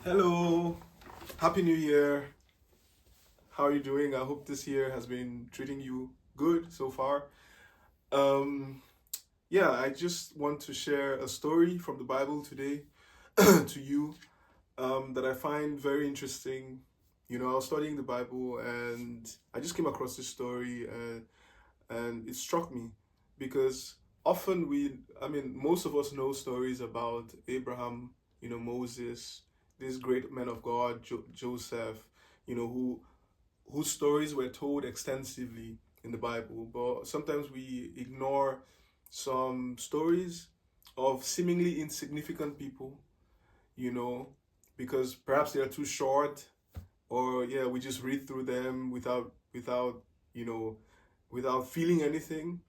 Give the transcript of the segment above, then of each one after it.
Hello, Happy New Year. How are you doing? I hope this year has been treating you good so far. Um, yeah, I just want to share a story from the Bible today to you that I find very interesting. I was studying the Bible and I just came across this story and it struck me because often most of us know stories about Abraham, Moses, this great man of God, Joseph, who whose stories were told extensively in the Bible, but sometimes we ignore some stories of seemingly insignificant people, you know, because perhaps they are too short, or yeah, we just read through them without you know without feeling anything.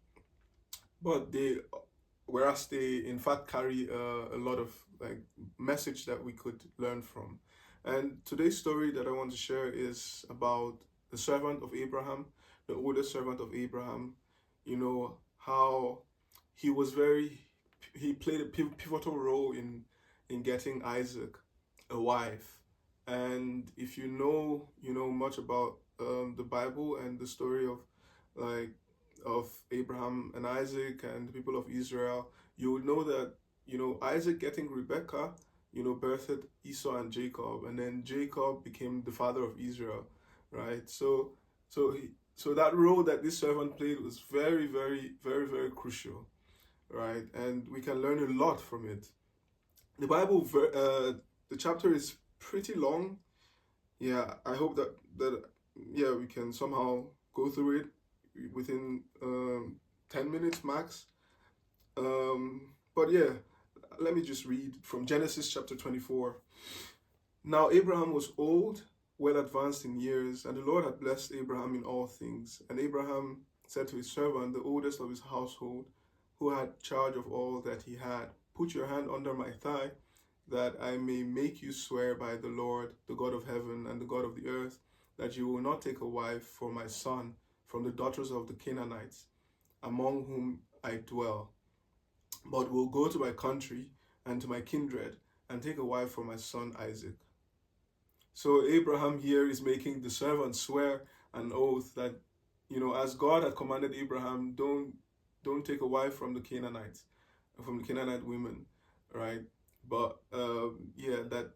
But whereas they in fact carry a lot of like message that we could learn from. And today's story that I want to share is about the servant of Abraham, the oldest servant of Abraham. How he was very he played a pivotal role in getting Isaac a wife. And if you know much about the Bible and the story of like of Abraham and Isaac and the people of Israel, you would know that Isaac getting Rebekah, birthed Esau and Jacob, and then Jacob became the father of Israel, right? So that role that this servant played was very, very, very, very crucial, right? And we can learn a lot from it. The Bible, the chapter is pretty long. Yeah, I hope that yeah, we can somehow go through it within 10 minutes max. But yeah, let me just read from Genesis chapter 24. Now Abraham was old, well advanced in years, and the Lord had blessed Abraham in all things. And Abraham said to his servant, the oldest of his household, who had charge of all that he had, put your hand under my thigh, that I may make you swear by the Lord, the God of heaven and the God of the earth, that you will not take a wife for my son from the daughters of the Canaanites, among whom I dwell, but will go to my country and to my kindred and take a wife for my son Isaac. So Abraham here is making the servant swear an oath that, as God had commanded Abraham, don't take a wife from the Canaanites, from the Canaanite women, right? But yeah, that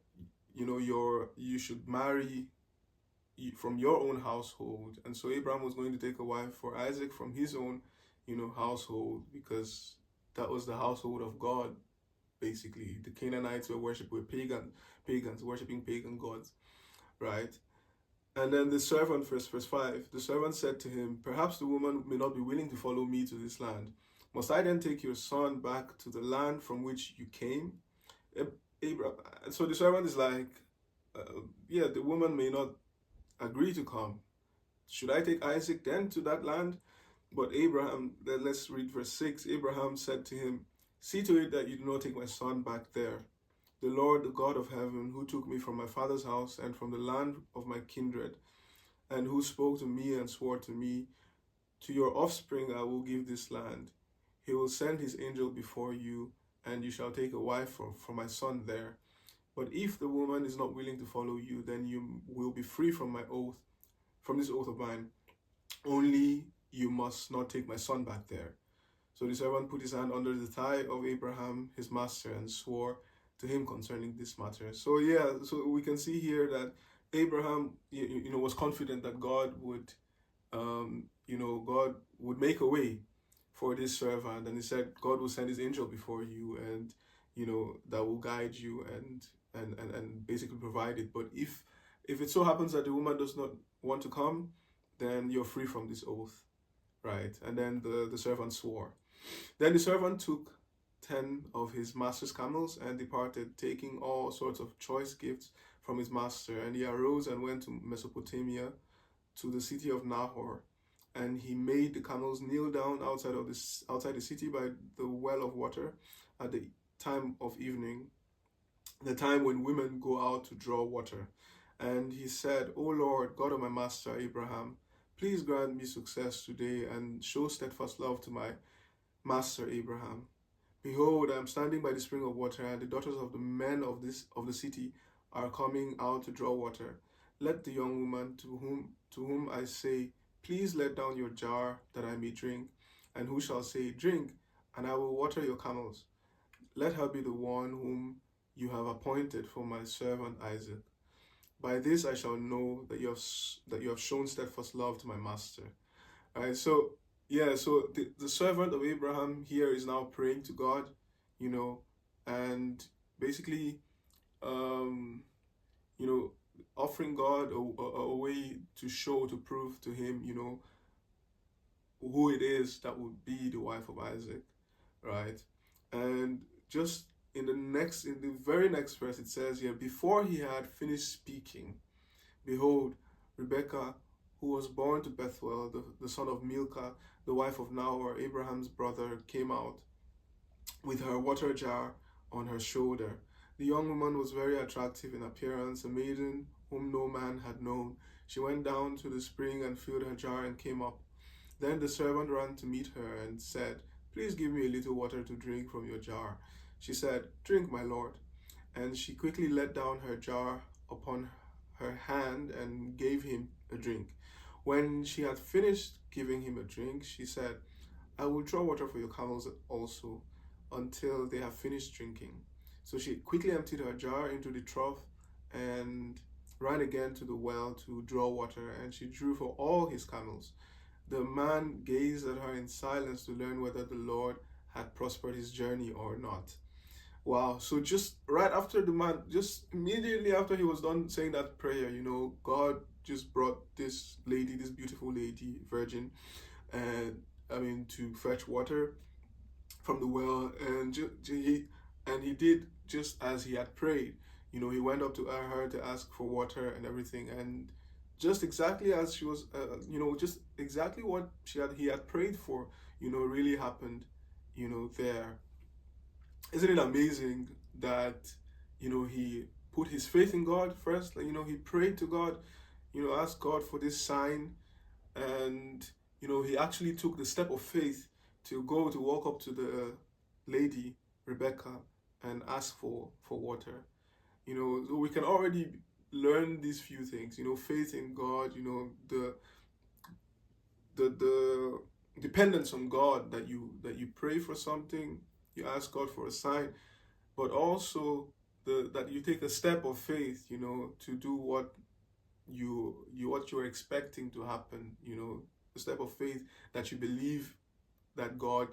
you should marry from your own household. And so Abraham was going to take a wife for Isaac from his own, household, because that was the household of God. Basically, the Canaanites were pagans worshiping pagan gods, right? And then the servant, verse 5, the servant said to him, perhaps the woman may not be willing to follow me to this land. Must I then take your son back to the land from which you came? Abraham. So the servant is like, yeah, the woman may not agree to come. Should I take Isaac then to that land? But Abraham, then let's read verse 6. Abraham said to him, see to it that you do not take my son back there. The Lord, the God of heaven, who took me from my father's house and from the land of my kindred, and who spoke to me and swore to me, to your offspring I will give this land. He will send his angel before you, and you shall take a wife for my son there. But if the woman is not willing to follow you, then you will be free from my oath, from this oath of mine. Only you must not take my son back there. So the servant put his hand under the thigh of Abraham, his master, and swore to him concerning this matter. So yeah, so we can see here that Abraham, was confident that God would make a way for this servant, and he said, God will send his angel before you, and that will guide you and basically provide it. But if it so happens that the woman does not want to come, then you're free from this oath, right? And then the servant swore. Then the servant took 10 of his master's camels and departed, taking all sorts of choice gifts from his master. And he arose and went to Mesopotamia, to the city of Nahor. And he made the camels kneel down outside the city by the well of water at the time of evening, the time when women go out to draw water. And he said, O Lord, God of my master Abraham, please grant me success today and show steadfast love to my master Abraham. Behold, I am standing by the spring of water, and the daughters of the men of the city are coming out to draw water. Let the young woman to whom I say, please let down your jar that I may drink, and who shall say, drink, and I will water your camels. Let her be the one whom you have appointed for my servant Isaac. By this I shall know that you have shown steadfast love to my master. All right, so yeah, so the servant of Abraham here is now praying to God, you know, and basically, um, you know, offering God a way to show, to prove to him, who it is that would be the wife of Isaac, right? And just in the very next verse, it says here, before he had finished speaking, behold, Rebekah, who was born to Bethuel, the son of Milcah, the wife of Nahor, Abraham's brother, came out with her water jar on her shoulder. The young woman was very attractive in appearance, a maiden whom no man had known. She went down to the spring and filled her jar and came up. Then the servant ran to meet her and said, please give me a little water to drink from your jar. She said, drink, my lord. And she quickly let down her jar upon her hand and gave him a drink. When she had finished giving him a drink, she said, I will draw water for your camels also, until they have finished drinking. So she quickly emptied her jar into the trough and ran again to the well to draw water, and she drew for all his camels. The man gazed at her in silence to learn whether the Lord had prospered his journey or not. Wow. So just right after just immediately after he was done saying that prayer, God just brought this lady, this beautiful lady, virgin, and to fetch water from the well, and he did just as he had prayed. He went up to her to ask for water and everything, and just exactly as she was, just exactly what he had prayed for, really happened, there. Isn't it amazing that, he put his faith in God first? Like, he prayed to God, asked God for this sign, and, he actually took the step of faith to go to walk up to the lady, Rebecca, and ask for water. So we can already learn these few things, faith in God, the dependence on God, that you pray for something, you ask God for a sign, but also that you take a step of faith, to do what you're expecting to happen, a step of faith that you believe that God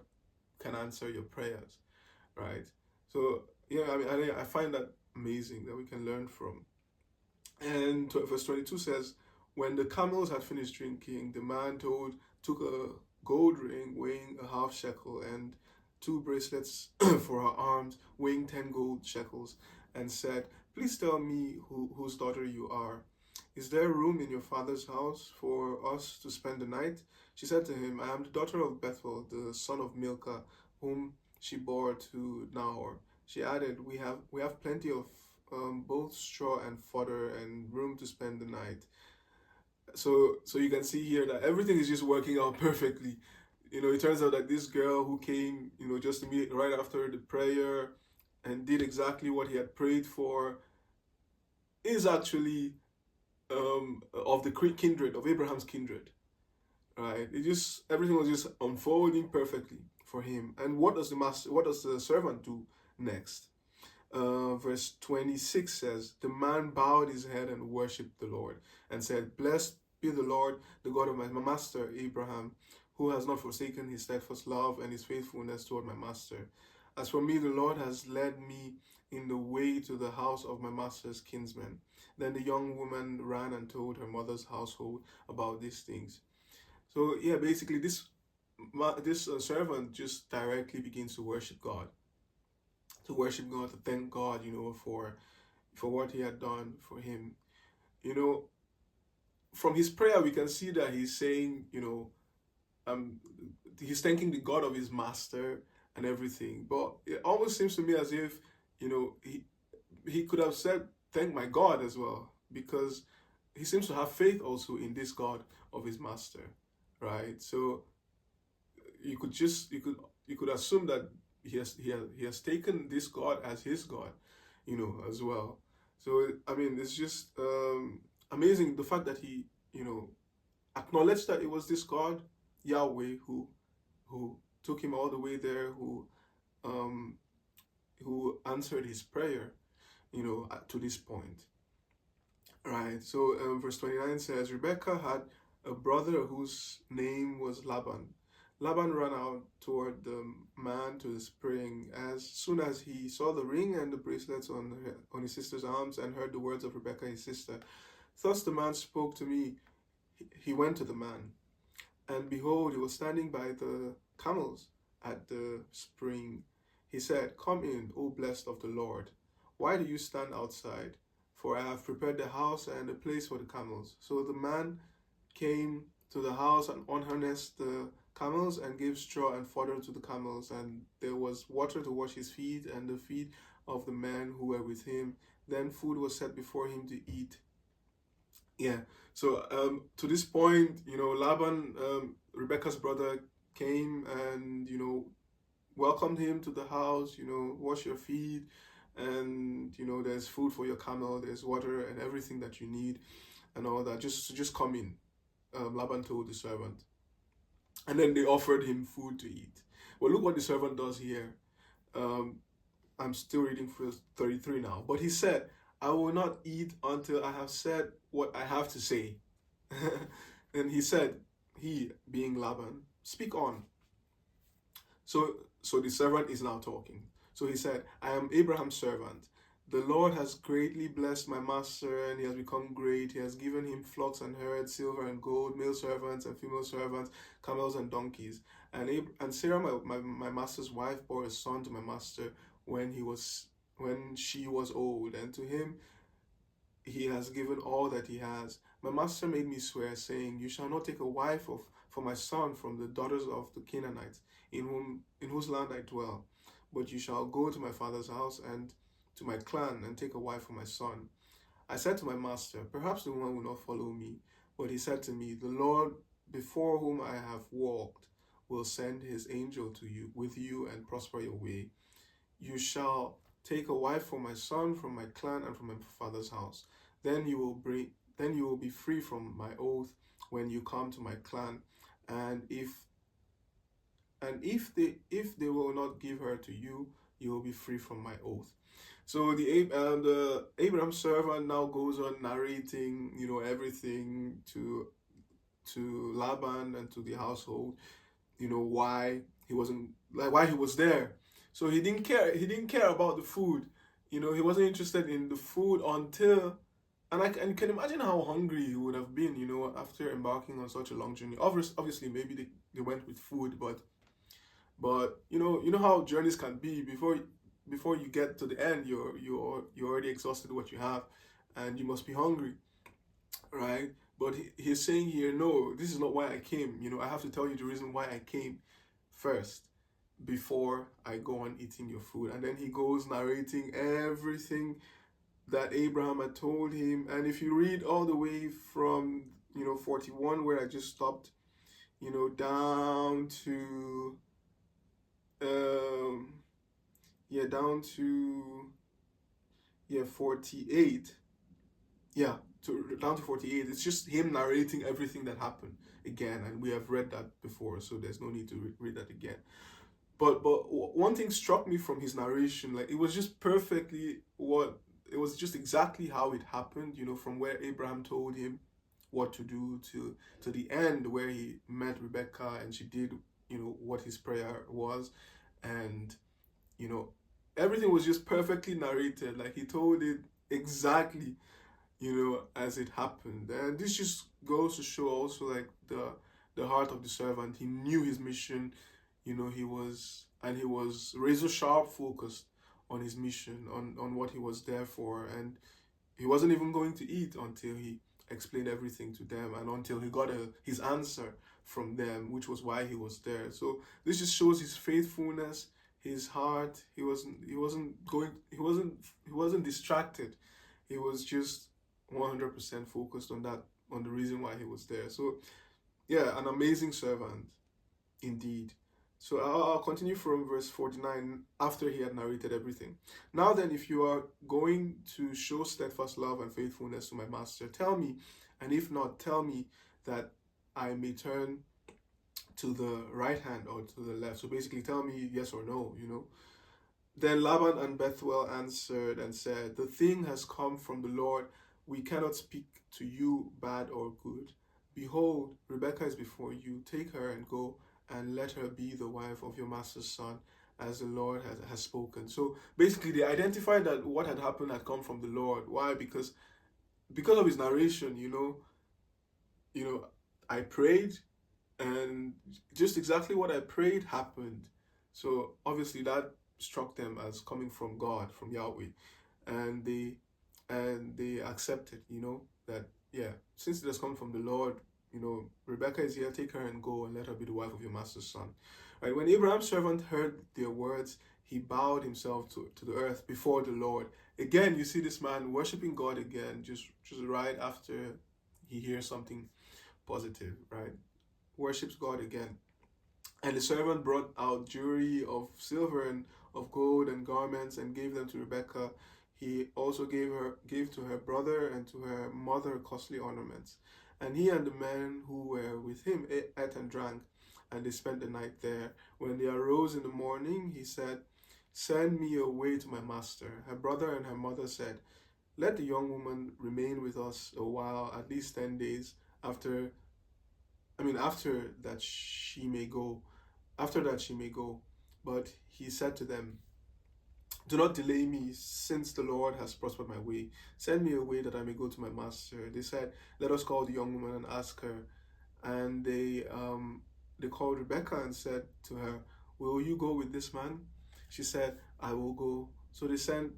can answer your prayers, right? So yeah, I find that amazing that we can learn from. And verse 22 says, when the camels had finished drinking, the man took a gold ring weighing a half shekel and 2 bracelets for her arms weighing 10 gold shekels, and said, please tell me whose daughter you are. Is there room in your father's house for us to spend the night? She said to him, I am the daughter of Bethuel, the son of Milcah, whom she bore to Nahor. She added, we have plenty of both straw and fodder and room to spend the night. So you can see here that everything is just working out perfectly. It turns out that this girl who came, just immediately right after the prayer and did exactly what he had prayed for, is actually of the kindred, of Abraham's kindred, right? Everything was just unfolding perfectly for him. And what does the servant do next? Verse 26 says, the man bowed his head and worshipped the Lord and said, blessed be the Lord, the God of my master Abraham, who has not forsaken his steadfast love and his faithfulness toward my master. As for me, the Lord has led me in the way to the house of my master's kinsman. Then the young woman ran and told her mother's household about these things. So yeah, basically this servant just directly begins to worship God. To thank God, for what he had done for him. From his prayer, we can see that he's saying, he's thanking the God of his master and everything. But it almost seems to me as if, he could have said, thank my God as well, because he seems to have faith also in this God of his master, right? So you could assume that he has taken this God as his God, as well. So I mean, it's just amazing the fact that he, you know, acknowledged that it was this God, Yahweh, who took him all the way there, um, who answered his prayer, you know, to this point. Right. So verse 29 says, Rebekah had a brother whose name was Laban. Laban ran out toward the man to the spring. As soon as he saw the ring and the bracelets on his sister's arms and heard the words of Rebekah, his sister, thus the man spoke to me. He went to the man, and behold, he was standing by the camels at the spring. He said, Come in, O blessed of the Lord. Why do you stand outside? For I have prepared the house and a place for the camels. So the man came to the house and unharnessed the camels and gave straw and fodder to the camels. And there was water to wash his feet and the feet of the men who were with him. Then food was set before him to eat. Yeah. So to this point, you know, Laban, Rebecca's brother, came and, you know, welcomed him to the house, you know, wash your feet, and, you know, there's food for your camel, there's water and everything that you need and all that. Just come in, Laban told the servant. And then they offered him food to eat. Well, look what the servant does here. Um, I'm still reading verse 33 now. But he said, I will not eat until I have said what I have to say. And he said, he being Laban, speak on. So the servant is now talking. So he said, I am Abraham's servant. The Lord has greatly blessed my master, and he has become great. He has given him flocks and herds, silver and gold, male servants and female servants, camels and donkeys. And Sarah, my master's wife, bore a son to my master when she was old, and to him he has given all that he has. My master made me swear, saying, You shall not take a wife for my son from the daughters of the Canaanites, in whose land I dwell, but you shall go to my father's house and to my clan and take a wife for my son. I said to my master, Perhaps the woman will not follow me. But he said to me, The Lord before whom I have walked will send his angel to you with you and prosper your way. You shall take a wife for my son from my clan and from my father's house. Then you will be free from my oath when you come to my clan. And if they will not give her to you, you will be free from my oath. So the Abraham servant now goes on narrating, you know, everything to Laban and to the household, you know, why he was there. So he didn't care about the food. You know, he wasn't interested in the food until, and you can imagine how hungry he would have been, you know, after embarking on such a long journey. Obviously maybe they went with food, but you know how journeys can be. Before you get to the end, you're already exhausted what you have, and you must be hungry, right? But he's saying here, no, this is not why I came. You know, I have to tell you the reason why I came first before I go on eating your food. And then he goes narrating everything that Abraham had told him. And if you read all the way from, you know, 41, where I just stopped, you know, down to down to 48, down to 48, it's just him narrating everything that happened again, and we have read that before, so there's no need to read that again. But one thing struck me from his narration, like it was just exactly how it happened, you know, from where Abraham told him what to do to the end where he met Rebecca and she did, you know, what his prayer was. And, you know, everything was just perfectly narrated, like he told it exactly, you know, as it happened. And this just goes to show also like the heart of the servant. He knew his mission, you know, he was razor sharp focused on his mission, on what he was there for. And he wasn't even going to eat until he explained everything to them and until he got his answer from them, which was why he was there. So this just shows his faithfulness, his heart. He wasn't distracted. He was just 100% focused on the reason why he was there. So yeah, an amazing servant indeed. So I'll continue from verse 49 after he had narrated everything. Now then, if you are going to show steadfast love and faithfulness to my master, tell me, and if not, tell me that I may turn to the right hand or to the left. So basically, tell me yes or no, you know. Then Laban and Bethuel answered and said, the thing has come from the Lord. We cannot speak to you bad or good. Behold, Rebekah is before you. Take her and go, and let her be the wife of your master's son, as the Lord has spoken. So basically, they identified that what had happened had come from the Lord. Why? Because of his narration, I prayed, and just exactly what I prayed happened. So obviously that struck them as coming from God, from Yahweh, and they accepted, that since it has come from the Lord, Rebecca is here, take her and go and let her be the wife of your master's son. Right? When Abraham's servant heard their words, he bowed himself to the earth before the Lord. Again, you see this man worshiping God again, just right after he hears something positive, right? Worships God again. And the servant brought out jewelry of silver and of gold and garments and gave them to Rebekah. He also gave to her brother and to her mother costly ornaments. And he and the men who were with him ate and drank, and they spent the night there. When they arose in the morning, he said, send me away to my master. Her brother and her mother said, let the young woman remain with us a while, at least 10 days, after that she may go. After that she may go. But he said to them, do not delay me, since the Lord has prospered my way. Send me away that I may go to my master. They said, let us call the young woman and ask her. And they called Rebekah and said to her, will you go with this man? She said, I will go. So they sent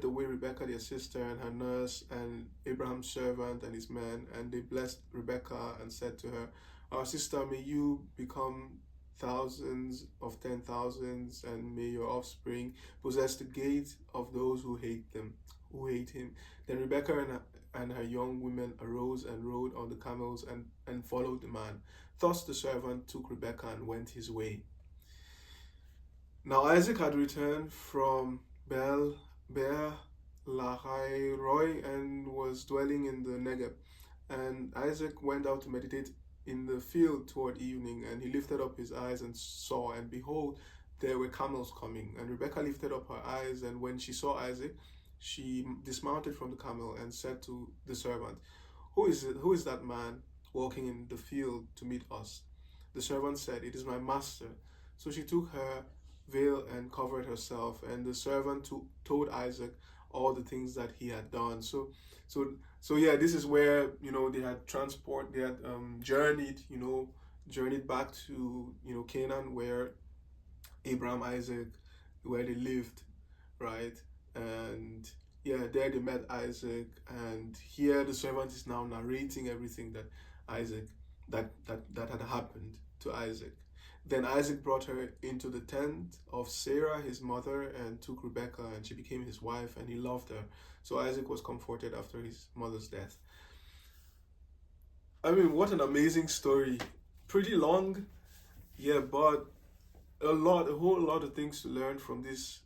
away Rebekah, their sister, and her nurse, and Abraham's servant and his men, and they blessed Rebekah and said to her, our sister, may you become thousands of 10,000s, and may your offspring possess the gate of those who hate him. Then Rebekah and her young women arose and rode on the camels and followed the man. Thus the servant took Rebekah and went his way. Now Isaac had returned from Beer Lahai Roi and was dwelling in the Negev. And Isaac went out to meditate in the field toward evening, and he lifted up his eyes and saw, and behold, there were camels coming. And Rebekah lifted up her eyes, and when she saw Isaac, she dismounted from the camel and said to the servant, who is that man walking in the field to meet us? The servant said, it is my master. So she took her veil and covered herself, and the servant told Isaac all the things that he had done. So this is where they had journeyed back to Canaan, where Abraham, Isaac, where they lived, right? And there they met Isaac, and here the servant is now narrating everything that had happened to Isaac. Then Isaac brought her into the tent of Sarah, his mother, and took Rebekah, and she became his wife, and he loved her. So Isaac was comforted after his mother's death. I mean, what an amazing story. Pretty long, but a whole lot of things to learn from this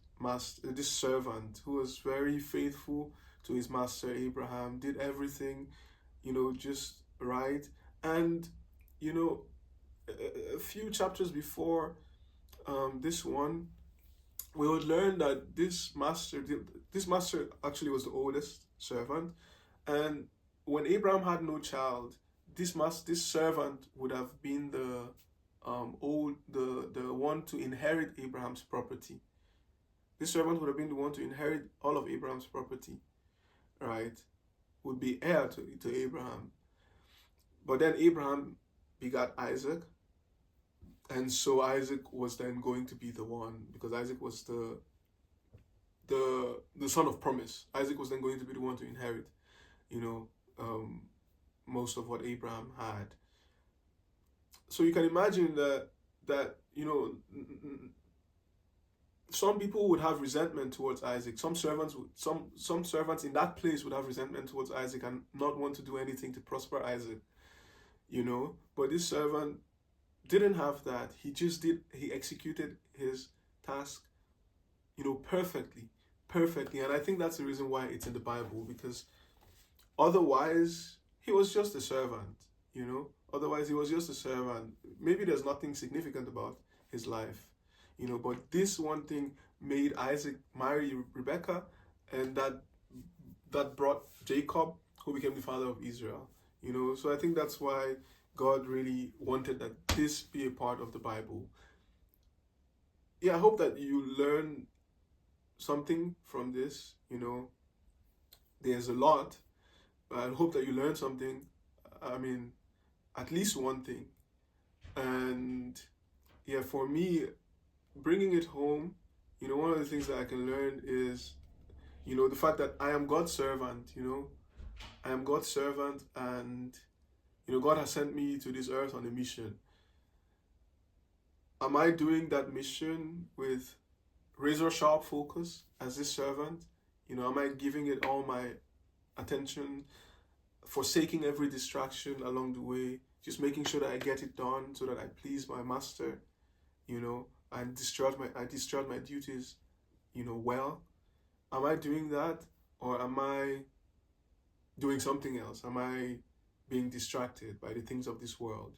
servant who was very faithful to his master Abraham, did everything, just right. And, a few chapters before this one, we would learn that this master actually was the oldest servant, and when Abraham had no child, this servant would have been the one to inherit Abraham's property. This servant would have been the one to inherit all of Abraham's property, right? Would be heir to Abraham. But then Abraham begat Isaac, and so Isaac was then going to be the one, because Isaac was the son of promise. Isaac was then going to be the one to inherit, most of what Abraham had. So you can imagine that some people would have resentment towards Isaac. Some servants in that place would have resentment towards Isaac and not want to do anything to prosper Isaac. But this servant didn't have that. He executed his task, perfectly. And I think that's the reason why it's in the Bible, because otherwise he was just a servant, Otherwise he was just a servant. Maybe there's nothing significant about his life, but this one thing made Isaac marry Rebecca, and that brought Jacob, who became the father of Israel. So I think that's why God really wanted that this be a part of the Bible. Yeah, I hope that you learn something from this. There's a lot, but I hope that you learn something. I mean, at least one thing. And yeah, for me, bringing it home, one of the things that I can learn is, the fact that I am God's servant. I am God's servant, and God has sent me to this earth on a mission. Am I doing that mission with razor sharp focus as this servant? Am I giving it all my attention, forsaking every distraction along the way, just making sure that I get it done so that I please my master, and discharge my duties, well? Am I doing that, or am I doing something else? Am I being distracted by the things of this world?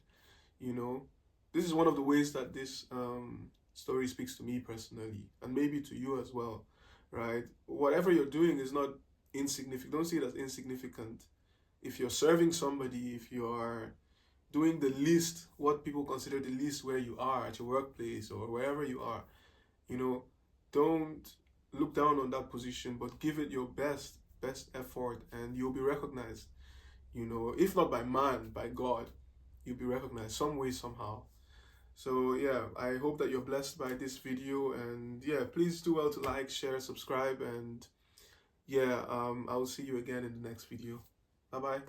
This is one of the ways that this story speaks to me personally, and maybe to you as well, right? Whatever you're doing is not insignificant. Don't see it as insignificant. If you're serving somebody, if you're doing the least, what people consider the least where you are at your workplace or wherever you are, don't look down on that position, but give it your best effort, and you'll be recognized. If not by man, by God, you'll be recognized some way, somehow. So yeah, I hope that you're blessed by this video, and yeah, please do well to like, share, subscribe, and yeah, I'll see you again in the next video. Bye bye.